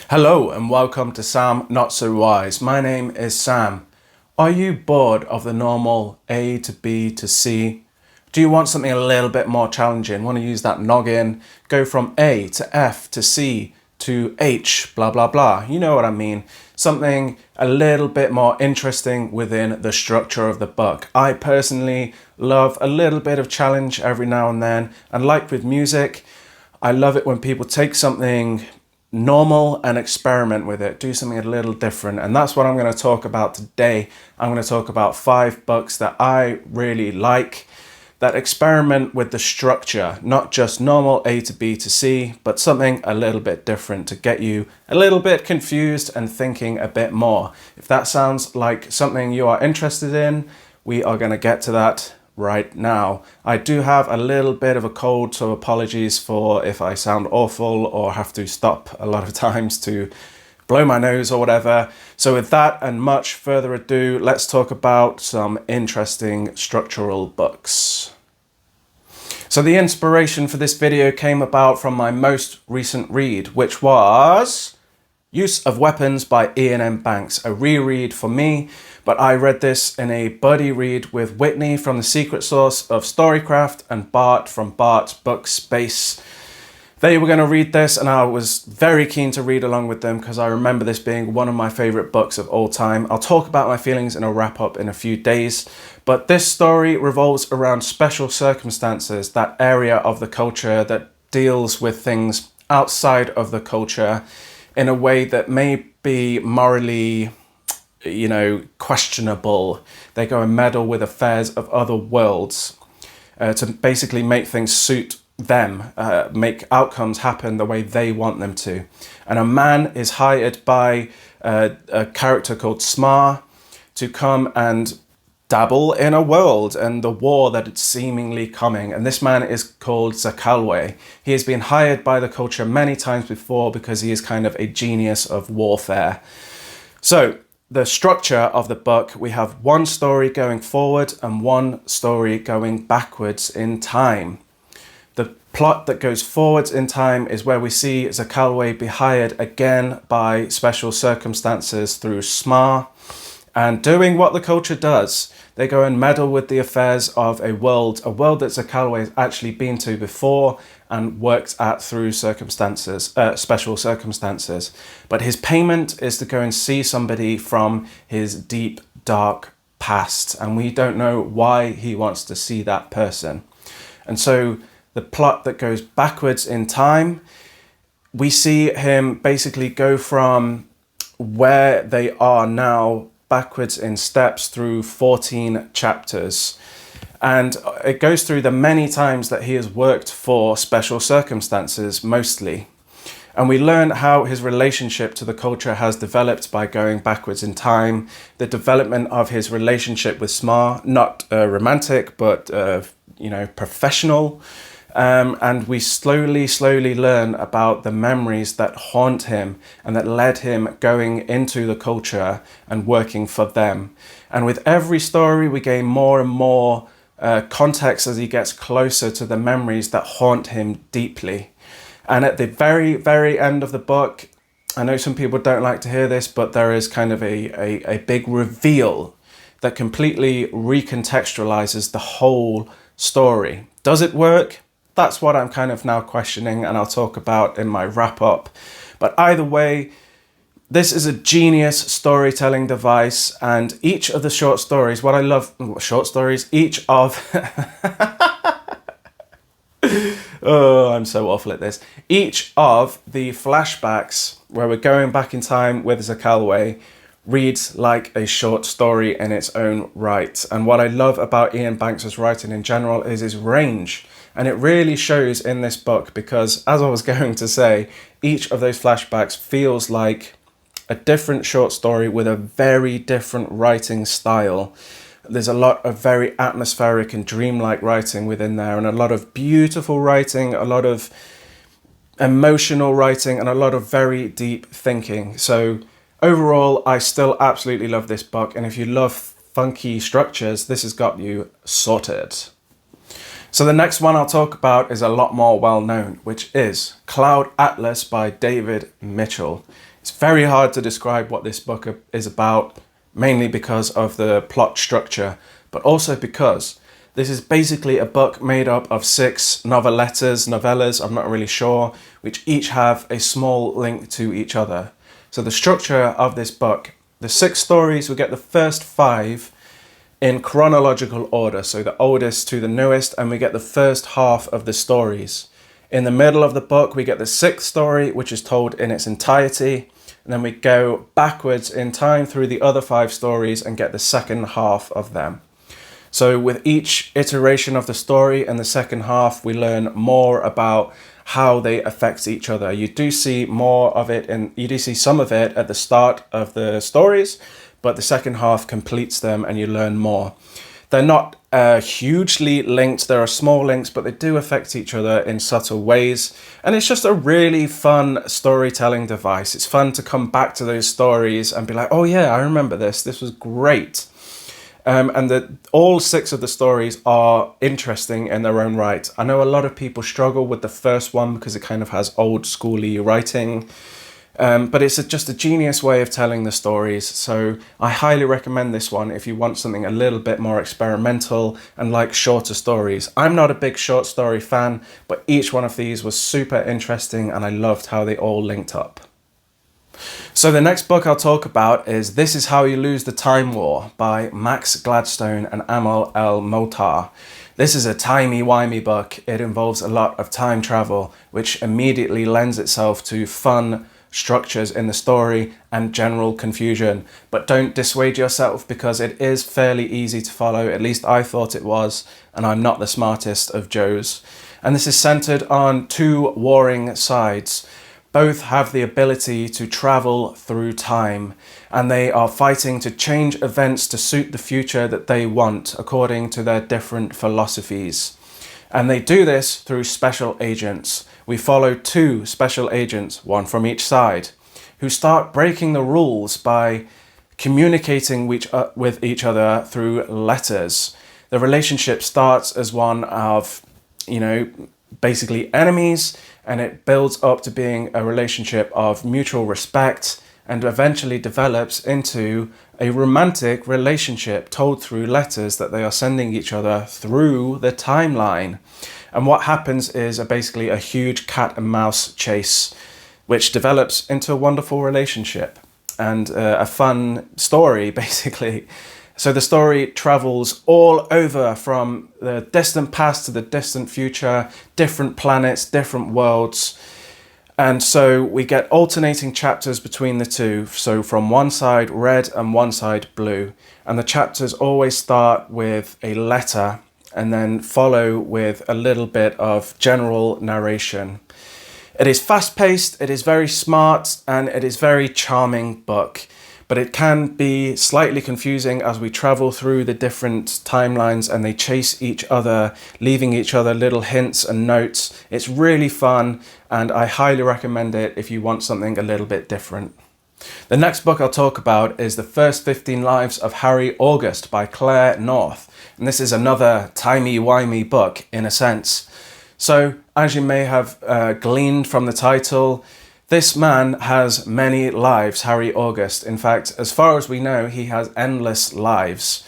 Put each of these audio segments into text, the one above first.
Hello and welcome to Sam Not So Wise. My name is Sam. Are you bored of the normal A to B to C? Do you want something a little bit more challenging? Want to use that noggin? Go from A to F to C to H, blah, blah, blah. You know what I mean. Something a little bit more interesting within the structure of the book. I personally love a little bit of challenge every now and then. And like with music, I love it when people take something normal and experiment with it, do something a little different. And that's what I'm going to talk about today. I'm going to talk about 5 books that I really like that experiment with the structure, not just normal A to B to C, but something a little bit different to get you a little bit confused and thinking a bit more. If that sounds like something you are interested in, we are going to get to that right now. I do have a little bit of a cold, so apologies for if I sound awful or have to stop a lot of times to blow my nose or whatever. So with that and much further ado, let's talk about some interesting structural books. So the inspiration for this video came about from my most recent read, which was Use of Weapons by Iain M. Banks, a reread for me, but I read this in a buddy read with Whitney from The Secret Source of Storycraft and Bart from Bart's Book Space. They were going to read this and I was very keen to read along with them because I remember this being one of my favorite books of all time. I'll talk about my feelings in a wrap up in a few days, but this story revolves around special circumstances, that area of the culture that deals with things outside of the culture in a way that may be morally, questionable. They go and meddle with affairs of other worlds to basically make things suit them, make outcomes happen the way they want them to. And a man is hired by a character called Smar to come and dabble in a world and the war that it's seemingly coming. And this man is called Zakalwe. He has been hired by the culture many times before because he is kind of a genius of warfare. So the structure of the book, we have one story going forward and one story going backwards in time. The plot that goes forwards in time is where we see Zakalwe be hired again by special circumstances through Smar and doing what the culture does. They go and meddle with the affairs of a world that Zakalwe has actually been to before and worked at through special circumstances. But his payment is to go and see somebody from his deep, dark past. And we don't know why he wants to see that person. And so the plot that goes backwards in time, we see him basically go from where they are now backwards in steps through 14 chapters. And it goes through the many times that he has worked for special circumstances mostly. And we learn how his relationship to the culture has developed by going backwards in time, the development of his relationship with Smar, not romantic, but professional. And we slowly learn about the memories that haunt him and that led him going into the culture and working for them. And with every story, we gain more and more context as he gets closer to the memories that haunt him deeply. And at the very, very end of the book, I know some people don't like to hear this, but there is kind of a big reveal that completely recontextualizes the whole story. Does it work? That's what I'm kind of now questioning, and I'll talk about in my wrap up. But either way, this is a genius storytelling device, and each of the short stories, what I love, short stories, each of, oh, I'm so awful at this. Each of the flashbacks where we're going back in time with Zakalwe reads like a short story in its own right. And what I love about Iain Banks' writing in general is his range. And it really shows in this book because, as I was going to say, each of those flashbacks feels like a different short story with a very different writing style. There's a lot of very atmospheric and dreamlike writing within there, and a lot of beautiful writing, a lot of emotional writing, and a lot of very deep thinking. So overall, I still absolutely love this book. And if you love funky structures, this has got you sorted. So the next one I'll talk about is a lot more well known, which is Cloud Atlas by David Mitchell. It's very hard to describe what this book is about, mainly because of the plot structure, but also because this is basically a book made up of 6 novellas, I'm not really sure, which each have a small link to each other. So the structure of this book, the 6 stories, we get the first 5 in chronological order, so the oldest to the newest, and we get the first half of the stories. In the middle of the book, we get the 6th story, which is told in its entirety, and then we go backwards in time through the other 5 stories and get the second half of them. So with each iteration of the story in the second half, we learn more about how they affect each other. You do see more of it, and you do see some of it at the start of the stories, but the second half completes them and you learn more. They're not hugely linked. There are small links, but they do affect each other in subtle ways. And it's just a really fun storytelling device. It's fun to come back to those stories and be like, oh yeah, I remember this. This was great. And all 6 of the stories are interesting in their own right. I know a lot of people struggle with the first one because it kind of has old schooly writing, but it's just a genius way of telling the stories. So I highly recommend this one if you want something a little bit more experimental and like shorter stories. I'm not a big short story fan, but each one of these was super interesting and I loved how they all linked up. So the next book I'll talk about is This Is How You Lose the Time War by Max Gladstone and Amal El-Mohtar. This is a timey-wimey book. It involves a lot of time travel, which immediately lends itself to fun structures in the story and general confusion. But don't dissuade yourself because it is fairly easy to follow. At least I thought it was, and I'm not the smartest of Joes. And this is centered on 2 warring sides. Both have the ability to travel through time, and they are fighting to change events to suit the future that they want according to their different philosophies. And they do this through special agents. We follow 2 special agents, one from each side, who start breaking the rules by communicating with each other through letters. The relationship starts as one of, basically enemies, and it builds up to being a relationship of mutual respect and eventually develops into a romantic relationship told through letters that they are sending each other through the timeline. And what happens is basically a huge cat and mouse chase, which develops into a wonderful relationship and a fun story, basically. So the story travels all over from the distant past to the distant future, different planets, different worlds. And so we get alternating chapters between the 2. So from one side red and one side blue. And the chapters always start with a letter and then follow with a little bit of general narration. It is fast-paced, it is very smart, and it is a very charming book. But it can be slightly confusing as we travel through the different timelines and they chase each other, leaving each other little hints and notes. It's really fun and I highly recommend it if you want something a little bit different. The next book I'll talk about is The First 15 Lives of Harry August by Claire North. And this is another timey-wimey book in a sense. So as you may have gleaned from the title, this man has many lives, Harry August. In fact, as far as we know, he has endless lives.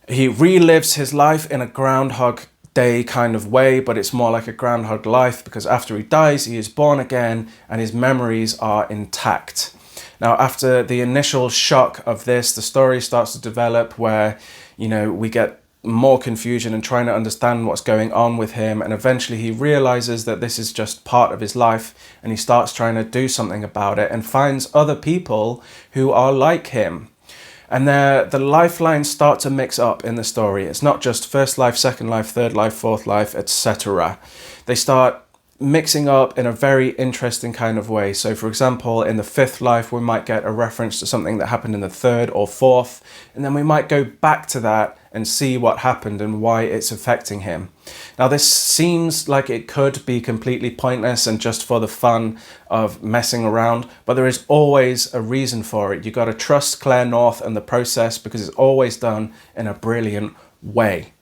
He relives his life in a Groundhog Day kind of way, but it's more like a Groundhog Life because after he dies, he is born again and his memories are intact. Now, after the initial shock of this, the story starts to develop where, we get more confusion and trying to understand what's going on with him, and eventually he realizes that this is just part of his life and he starts trying to do something about it and finds other people who are like him. And the lifelines start to mix up in the story. It's not just first life, second life, third life, fourth life, etc. They start mixing up in a very interesting kind of way. So for example, in the 5th life, we might get a reference to something that happened in the 3rd or 4th, and then we might go back to that and see what happened and why it's affecting him. Now this seems like it could be completely pointless and just for the fun of messing around, but there is always a reason for it. You got to trust Claire North and the process because it's always done in a brilliant way.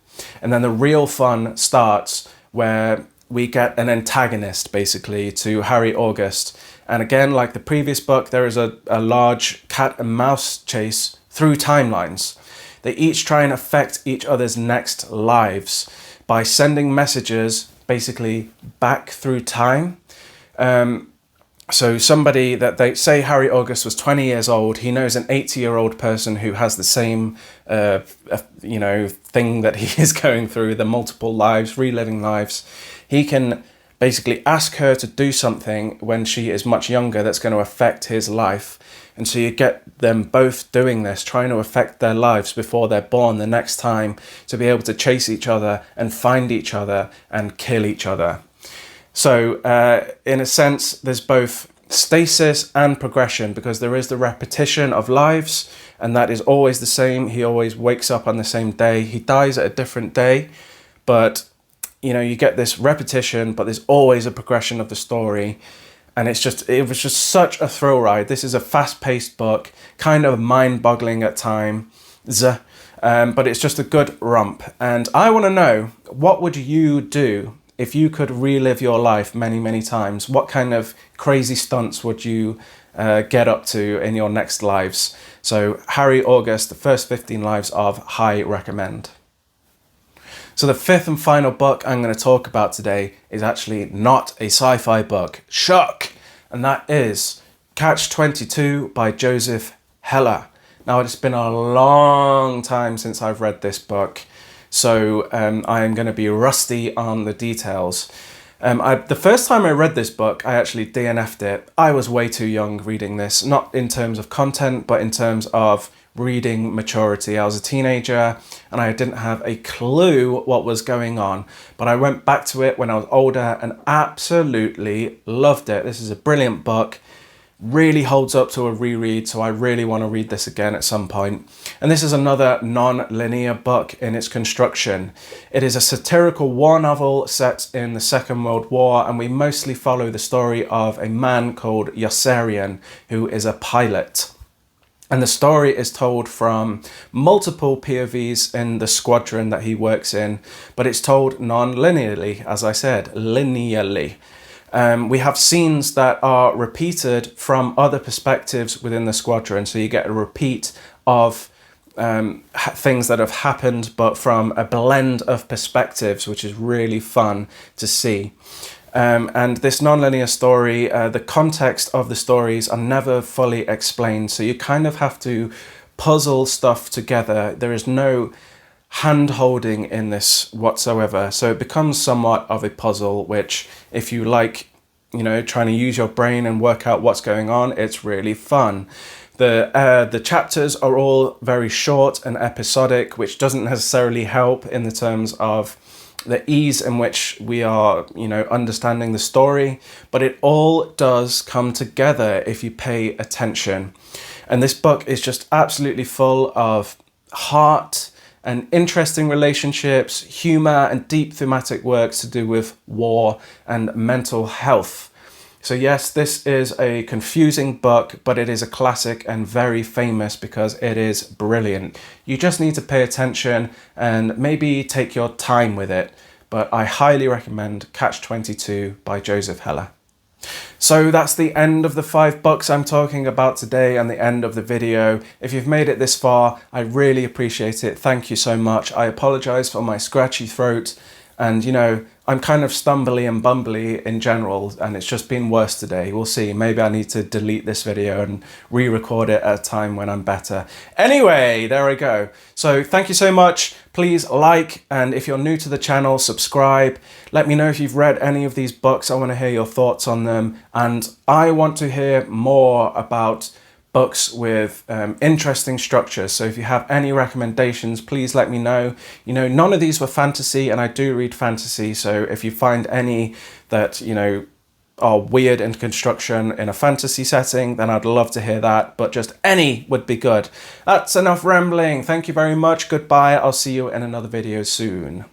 And then the real fun starts where we get an antagonist basically to Harry August. And again, like the previous book, there is a large cat and mouse chase through timelines. They each try and affect each other's next lives by sending messages basically back through time. So somebody that they say Harry August was 20 years old, he knows an 80-year-old person who has the same, thing that he is going through, the multiple lives, reliving lives. He can basically ask her to do something when she is much younger that's going to affect his life. And so you get them both doing this, trying to affect their lives before they're born the next time, to be able to chase each other and find each other and kill each other. So in a sense, there's both stasis and progression, because there is the repetition of lives, and that is always the same. He always wakes up on the same day. He dies at a different day, but you get this repetition, but there's always a progression of the story. And it was just such a thrill ride. This is a fast-paced book, kind of mind-boggling at times, but it's just a good romp. And I want to know, what would you do if you could relive your life many, many times? What kind of crazy stunts would you get up to in your next lives? So Harry August, the first 15 lives of, high recommend. So the fifth and final book I'm going to talk about today is actually not a sci-fi book. Shock! And that is Catch-22 by Joseph Heller. Now, it's been a long time since I've read this book, so I am going to be rusty on the details. The first time I read this book, I actually DNF'd it. I was way too young reading this, not in terms of content, but in terms of reading maturity. I was a teenager and I didn't have a clue what was going on, but I went back to it when I was older and absolutely loved it. This is a brilliant book, really holds up to a reread, so I really want to read this again at some point. And this is another non-linear book in its construction. It is a satirical war novel set in the Second World War, and we mostly follow the story of a man called Yossarian, who is a pilot. And the story is told from multiple POVs in the squadron that he works in, but it's told non-linearly, as I said, linearly. We have scenes that are repeated from other perspectives within the squadron, so you get a repeat of things that have happened, but from a blend of perspectives, which is really fun to see. And this non-linear story, the context of the stories are never fully explained, so you kind of have to puzzle stuff together. There is no hand-holding in this whatsoever, so it becomes somewhat of a puzzle, which, if you like, trying to use your brain and work out what's going on, it's really fun. The chapters are all very short and episodic, which doesn't necessarily help in the terms of the ease in which we are, understanding the story, but it all does come together if you pay attention. And this book is just absolutely full of heart and interesting relationships, humor, and deep thematic works to do with war and mental health. So yes, this is a confusing book, but it is a classic and very famous because it is brilliant. You just need to pay attention and maybe take your time with it. But I highly recommend Catch-22 by Joseph Heller. So that's the end of the 5 books I'm talking about today and the end of the video. If you've made it this far, I really appreciate it. Thank you so much. I apologize for my scratchy throat, and I'm kind of stumbly and bumbly in general, and it's just been worse today. We'll see. Maybe I need to delete this video and re-record it at a time when I'm better. Anyway, there I go. So thank you so much. Please like, and if you're new to the channel, subscribe. Let me know if you've read any of these books. I want to hear your thoughts on them, and I want to hear more about books with interesting structures. So if you have any recommendations, please let me know. None of these were fantasy, and I do read fantasy, so if you find any that are weird in construction in a fantasy setting, then I'd love to hear that, but just any would be good. That's enough rambling. Thank you very much. Goodbye. I'll see you in another video soon.